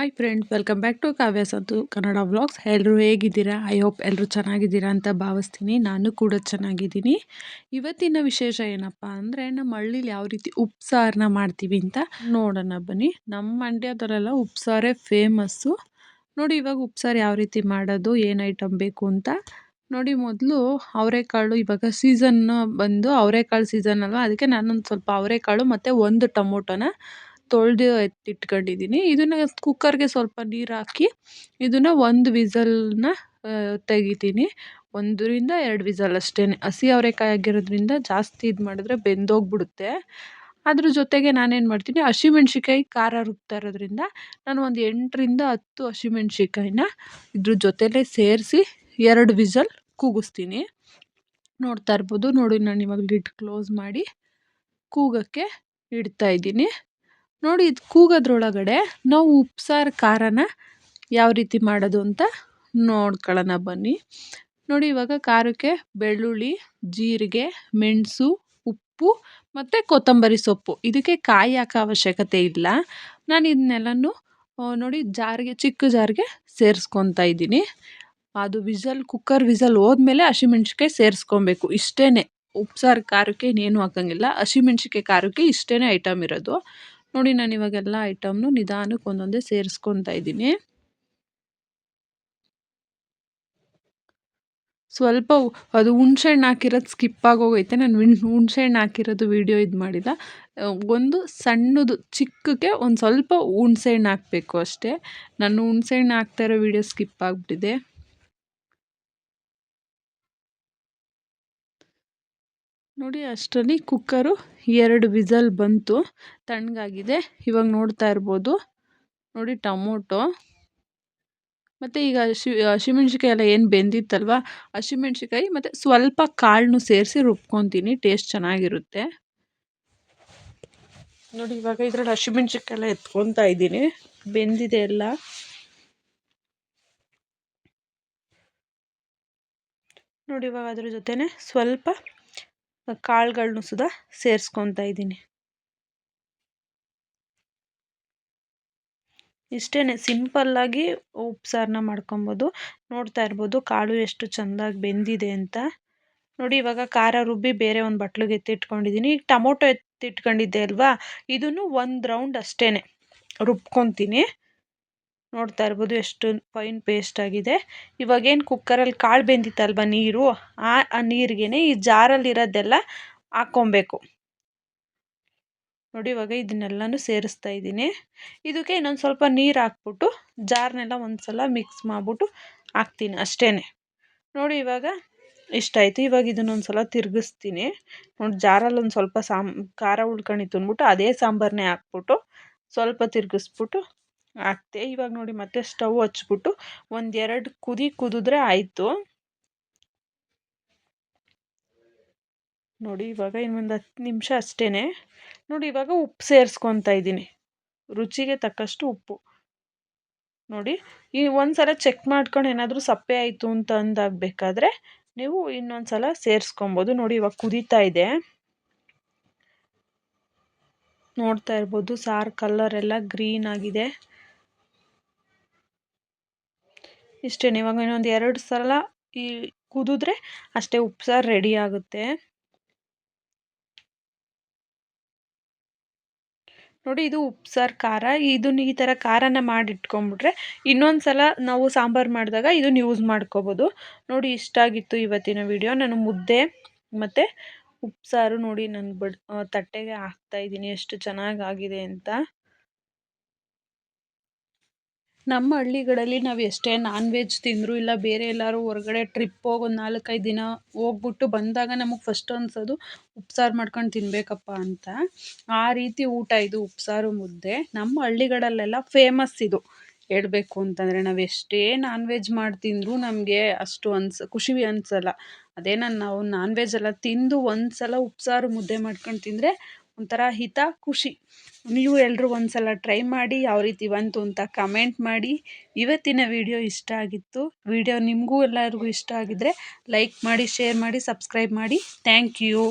Hi friends, welcome back to Kavya Santu Kannada vlogs. ಎಲ್ಲರೂ ಹೇಗಿದ್ದೀರಾ? I hope ಎಲ್ಲರೂ ಚೆನ್ನಾಗಿದ್ದೀರಾ ಅಂತ ಭಾವಿಸ್ತೀನಿ. ನಾನು ಕೂಡ ಚೆನ್ನಾಗಿದ್ದೀನಿ. ಇವತ್ತಿನ ವಿಶೇಷ ಏನಪ್ಪ ಅಂದರೆ, ನಮ್ಮ ಹಳ್ಳೀಲಿ ಯಾವ ರೀತಿ ಉಪ್ಸಾರನ್ನ ಮಾಡ್ತೀವಿ ಅಂತ ನೋಡೋಣ ಬನ್ನಿ. ನಮ್ಮ ಮಂಡ್ಯದಲ್ಲೆಲ್ಲ ಉಪ್ಸಾರೇ ಫೇಮಸ್ಸು. ನೋಡಿ, ಇವಾಗ ಉಪ್ಸಾರು ಯಾವ ರೀತಿ ಮಾಡೋದು, ಏನು ಐಟಮ್ ಬೇಕು ಅಂತ ನೋಡಿ. ಮೊದಲು ಅವರೆಕಾಳು, ಇವಾಗ ಸೀಸನ್ ಬಂದು ಅವರೆಕಾಳು ಸೀಸನ್ ಅಲ್ವಾ, ಅದಕ್ಕೆ ನಾನೊಂದು ಸ್ವಲ್ಪ ಅವರೆಕಾಳು ಮತ್ತು ಒಂದು ಟೊಮೊಟೊನ ತೊಳೆದು ಎತ್ತಿಟ್ಕೊಂಡಿದ್ದೀನಿ. ಇದನ್ನು ಕುಕ್ಕರ್ಗೆ ಸ್ವಲ್ಪ ನೀರು ಹಾಕಿ ಇದನ್ನು ಒಂದು ವಿಸಲ್ನ ತೆಗಿತೀನಿ. 1ರಿಂದ 2 ವಿಸಲ್ ಅಷ್ಟೇ. ಹಸಿ ಅವರೆಕಾಯಿ ಆಗಿರೋದ್ರಿಂದ ಜಾಸ್ತಿ ಇದು ಮಾಡಿದ್ರೆ ಬೆಂದೋಗ್ಬಿಡುತ್ತೆ. ಅದ್ರ ಜೊತೆಗೆ ನಾನೇನು ಮಾಡ್ತೀನಿ, ಹಸಿಮೆಣ್ಸಿಕಾಯಿ ಖಾರ ರುಬ್ತಾ ಇರೋದ್ರಿಂದ ನಾನು ಒಂದು 8ರಿಂದ 10 ಹಸಿಮೆಣ್ಸಿಕಾಯಿನ ಇದ್ರ ಜೊತೆಲೇ ಸೇರಿಸಿ 2 ವಿಸಲ್ ಕೂಗಿಸ್ತೀನಿ. ನೋಡ್ತಾ ಇರ್ಬೋದು. ನೋಡಿ, ನಾನು ಇವಾಗ ಲಿಡ್ ಕ್ಲೋಸ್ ಮಾಡಿ ಕೂಗೋಕ್ಕೆ ಇಡ್ತಾ ಇದ್ದೀನಿ. ನೋಡಿ, ಇದು ಕೂಗೋದ್ರೊಳಗಡೆ ನಾವು ಉಪ್ಸಾರು ಖಾರನ ಯಾವ ರೀತಿ ಮಾಡೋದು ಅಂತ ನೋಡ್ಕೊಳ್ಳೋಣ ಬನ್ನಿ. ನೋಡಿ, ಇವಾಗ ಖಾರಕ್ಕೆ ಬೆಳ್ಳುಳ್ಳಿ, ಜೀರಿಗೆ, ಮೆಣಸು, ಉಪ್ಪು ಮತ್ತು ಕೊತ್ತಂಬರಿ ಸೊಪ್ಪು. ಇದಕ್ಕೆ ಕಾಯಿ ಹಾಕೋ ಅವಶ್ಯಕತೆ ಇಲ್ಲ. ನಾನು ಇದನ್ನೆಲ್ಲನೂ ನೋಡಿ ಚಿಕ್ಕ ಜಾರಿಗೆ ಸೇರಿಸ್ಕೊತಾ ಇದ್ದೀನಿ. ಅದು ಕುಕ್ಕರ್ ವಿಸಲ್ ಹೋದ್ಮೇಲೆ ಹಸಿಮೆಣ್ಸಿಕಾಯಿ ಸೇರಿಸ್ಕೊಬೇಕು. ಇಷ್ಟೇ, ಉಪ್ಸಾರು ಖಾರಕ್ಕೆ ಇನ್ನೇನು ಹಾಕೋಂಗಿಲ್ಲ. ಹಸಿಮೆಣ್ಸಿಕಾಯಿ ಖಾರಕ್ಕೆ ಇಷ್ಟೇ ಐಟಮ್ ಇರೋದು. ನೋಡಿ, ನಾನು ಇವಾಗೆಲ್ಲ ಐಟಮ್ನು ನಿಧಾನಕ್ಕೆ ಒಂದೊಂದೇ ಸೇರಿಸ್ಕೊತಾ ಇದ್ದೀನಿ. ಸ್ವಲ್ಪ ಅದು ಹುಣ್ಸೆಹಣ್ಣು ಹಾಕಿರೋದು ಸ್ಕಿಪ್ ಆಗೋಗೈತೆ. ನಾನು ಹುಣ್ಸೆಹಣ್ಣು ಹಾಕಿರೋದು ವೀಡಿಯೋ ಇದು ಮಾಡಿಲ್ಲ. ಒಂದು ಸಣ್ಣದು ಚಿಕ್ಕಕ್ಕೆ ಒಂದು ಸ್ವಲ್ಪ ಹುಣ್ಸೆಹಣ್ಣು ಹಾಕಬೇಕು ಅಷ್ಟೇ. ನಾನು ಹುಣ್ಸೆಹಣ್ಣು ಹಾಕ್ತಾ ಇರೋ ವೀಡಿಯೋ ಸ್ಕಿಪ್ ಆಗಿಬಿಟ್ಟಿದೆ. ನೋಡಿ, ಅಷ್ಟರಲ್ಲಿ ಕುಕ್ಕರು 2 ವಿಸಲ್ ಬಂತು, ತಣ್ಣಗಾಗಿದೆ. ಇವಾಗ ನೋಡ್ತಾ ಇರ್ಬೋದು. ನೋಡಿ, ಟೊಮೊಟೊ ಮತ್ತು ಈಗ ಹಸಿಮೆಣ್ಸಿಕಾಯಿ ಎಲ್ಲ ಏನು ಬೆಂದಿತ್ತಲ್ವ, ಹಸಿಮೆಣ್ಸಿಕಾಯಿ ಮತ್ತು ಸ್ವಲ್ಪ ಕಾಳನ್ನು ಸೇರಿಸಿ ರುಬ್ಕೊತೀನಿ. ಟೇಸ್ಟ್ ಚೆನ್ನಾಗಿರುತ್ತೆ. ನೋಡಿ, ಇವಾಗ ಇದರಲ್ಲಿ ಹಸಿಮೆಣ್ಸಿಕಾಯಿ ಎಲ್ಲ ಎತ್ಕೊತಾ ಇದ್ದೀನಿ. ಬೆಂದಿದೆ ಎಲ್ಲ. ನೋಡಿ, ಇವಾಗ ಅದ್ರ ಜೊತೆನೆ ಸ್ವಲ್ಪ ಕಾಳುಗಳ್ನು ಸುಧಾ ಸೇರಿಸ್ಕೊತಾ ಇದ್ದೀನಿ. ಇಷ್ಟೇ, ಸಿಂಪಲ್ಲಾಗಿ ಉಪ್ಸಾರನ್ನ ಮಾಡ್ಕೊಬೋದು. ನೋಡ್ತಾ ಇರ್ಬೋದು ಕಾಳು ಎಷ್ಟು ಚೆಂದಾಗಿ ಬೆಂದಿದೆ ಅಂತ. ನೋಡಿ, ಇವಾಗ ಖಾರ ರುಬ್ಬಿ ಬೇರೆ ಒಂದು ಬಟ್ಲಿಗೆ ಎತ್ತಿಟ್ಕೊಂಡಿದ್ದೀನಿ. ಈಗ ಟೊಮೊಟೊ ಎತ್ತಿಟ್ಕೊಂಡಿದ್ದೆ ಅಲ್ವಾ, ಇದನ್ನು 1 ರೌಂಡ್ ಅಷ್ಟೇ ರುಬ್ಕೊತೀನಿ. ನೋಡ್ತಾ ಇರ್ಬೋದು ಎಷ್ಟು ಫೈನ್ ಪೇಸ್ಟ್ ಆಗಿದೆ. ಇವಾಗೇನು ಕುಕ್ಕರಲ್ಲಿ ಕಾಳು ಬೆಂದಿತ್ತಲ್ವ ನೀರು, ಆ ನೀರಿಗೇ ಈ ಜಾರಲ್ಲಿರೋದೆಲ್ಲ ಹಾಕ್ಕೊಬೇಕು. ನೋಡಿ, ಇವಾಗ ಇದನ್ನೆಲ್ಲನೂ ಸೇರಿಸ್ತಾ ಇದ್ದೀನಿ. ಇದಕ್ಕೆ ಇನ್ನೊಂದು ಸ್ವಲ್ಪ ನೀರು ಹಾಕ್ಬಿಟ್ಟು ಜಾರ್ನೆಲ್ಲ ಒಂದ್ಸಲ ಮಿಕ್ಸ್ ಮಾಡಿಬಿಟ್ಟು ಹಾಕ್ತೀನಿ ಅಷ್ಟೇ. ನೋಡಿ, ಇವಾಗ ಇಷ್ಟ ಆಯಿತು. ಇವಾಗ ಇದನ್ನೊಂದು ಸಲ ತಿರುಗಿಸ್ತೀನಿ. ನೋಡಿ, ಜಾರಲ್ಲಿ ಒಂದು ಸ್ವಲ್ಪ ಖಾರ ಉಳ್ಕೊಂಡಿತ್ತು ಅಂದ್ಬಿಟ್ಟು ಅದೇ ಸಾಂಬಾರನ್ನೇ ಹಾಕ್ಬಿಟ್ಟು ಸ್ವಲ್ಪ ತಿರುಗಿಸ್ಬಿಟ್ಟು ಹಾಕ್ತೆ. ಇವಾಗ ನೋಡಿ, ಮತ್ತೆ ಸ್ಟವ್ ಹಚ್ಬಿಟ್ಟು 1-2 ಕುದಿದ್ರೆ ಆಯಿತು. ನೋಡಿ, ಇವಾಗ ಇನ್ನೊಂದು 10 ನಿಮಿಷ ಅಷ್ಟೇ. ನೋಡಿ, ಇವಾಗ ಉಪ್ಪು ಸೇರಿಸ್ಕೊತಾ ಇದ್ದೀನಿ. ರುಚಿಗೆ ತಕ್ಕಷ್ಟು ಉಪ್ಪು. ನೋಡಿ, ಈ ಒಂದ್ಸಲ ಚೆಕ್ ಮಾಡ್ಕೊಂಡು ಏನಾದರೂ ಸಪ್ಪೆ ಆಯಿತು ಅಂತ ಅಂದಾಗಬೇಕಾದ್ರೆ ನೀವು ಇನ್ನೊಂದು ಸಲ ಸೇರಿಸ್ಕೊಬೋದು. ನೋಡಿ, ಇವಾಗ ಕುದೀತಾ ಇದೆ. ನೋಡ್ತಾ ಇರ್ಬೋದು, ಸಾರು ಕಲರ್ ಎಲ್ಲ ಗ್ರೀನ್ ಆಗಿದೆ. ಇಷ್ಟೇ, ಇವಾಗ ಇನ್ನೊಂದು 2 ಸಲ ಈ ಕುದಿದ್ರೆ ಅಷ್ಟೇ ಉಪ್ಸಾರು ರೆಡಿ ಆಗುತ್ತೆ. ನೋಡಿ, ಇದು ಉಪ್ಸಾರು ಖಾರ. ಇದನ್ನ ಈ ಥರ ಖಾರನ ಮಾಡಿಟ್ಕೊಂಡ್ಬಿಟ್ರೆ ಇನ್ನೊಂದು ಸಲ ನಾವು ಸಾಂಬಾರು ಮಾಡಿದಾಗ ಇದನ್ನು ಯೂಸ್ ಮಾಡ್ಕೋಬೋದು. ನೋಡಿ, ಇಷ್ಟ ಆಗಿತ್ತು ಇವತ್ತಿನ ವಿಡಿಯೋ. ನಾನು ಮುದ್ದೆ ಮತ್ತು ಉಪ್ಸಾರು ನೋಡಿ ನಾನು ತಟ್ಟೆಗೆ ಹಾಕ್ತಾಯಿದ್ದೀನಿ, ಎಷ್ಟು ಚೆನ್ನಾಗಾಗಿದೆ ಅಂತ. ನಮ್ಮ ಹಳ್ಳಿಗಳಲ್ಲಿ ನಾವು ಎಷ್ಟೇ ನಾನ್ ವೆಜ್ ತಿಂದರೂ ಇಲ್ಲ ಬೇರೆ ಎಲ್ಲರೂ ಹೊರಗಡೆ ಟ್ರಿಪ್ ಹೋಗಿ ಒಂದು 4-5 ದಿನ ಹೋಗ್ಬಿಟ್ಟು ಬಂದಾಗ ನಮಗೆ ಫಸ್ಟ್ ಅನ್ಸೋದು ಉಪ್ಸಾರು ಮಾಡ್ಕೊಂಡು ತಿನ್ನಬೇಕಪ್ಪ ಅಂತ. ಆ ರೀತಿ ಊಟ ಇದು ಉಪ್ಸಾರು ಮುದ್ದೆ. ನಮ್ಮ ಹಳ್ಳಿಗಳಲ್ಲೆಲ್ಲ ಫೇಮಸ್ ಇದು. ಹೇಳಬೇಕು ಅಂತಂದರೆ ನಾವು ಎಷ್ಟೇ ನಾನ್ ವೆಜ್ ಮಾಡಿ ತಿಂದರೂ ನಮಗೆ ಅಷ್ಟು ಖುಷಿ ಅನಿಸಲ್ಲ. ಅದೇ ನಾವು ನಾನ್ ವೆಜ್ ಎಲ್ಲ ತಿಂದು ಒಂದು ಸಲ ಉಪ್ಸಾರು ಮುದ್ದೆ ಮಾಡ್ಕೊಂಡು ತಿಂದರೆ ಒಂಥರ ಖುಷಿ. ನೀವು ಎಲ್ಲರೂ ಒಂದ್ಸಲ ಟ್ರೈ ಮಾಡಿ ಯಾವ ರೀತಿ ಬಂತು ಅಂತ ಕಮೆಂಟ್ ಮಾಡಿ. ಇವತ್ತಿನ ವಿಡಿಯೋ ಇಷ್ಟ ಆಗಿತ್ತು. ವಿಡಿಯೋ ನಿಮಗೂ ಎಲ್ಲರಿಗೂ ಇಷ್ಟ ಆಗಿದ್ದರೆ ಲೈಕ್ ಮಾಡಿ, ಶೇರ್ ಮಾಡಿ, ಸಬ್ಸ್ಕ್ರೈಬ್ ಮಾಡಿ. Thank you.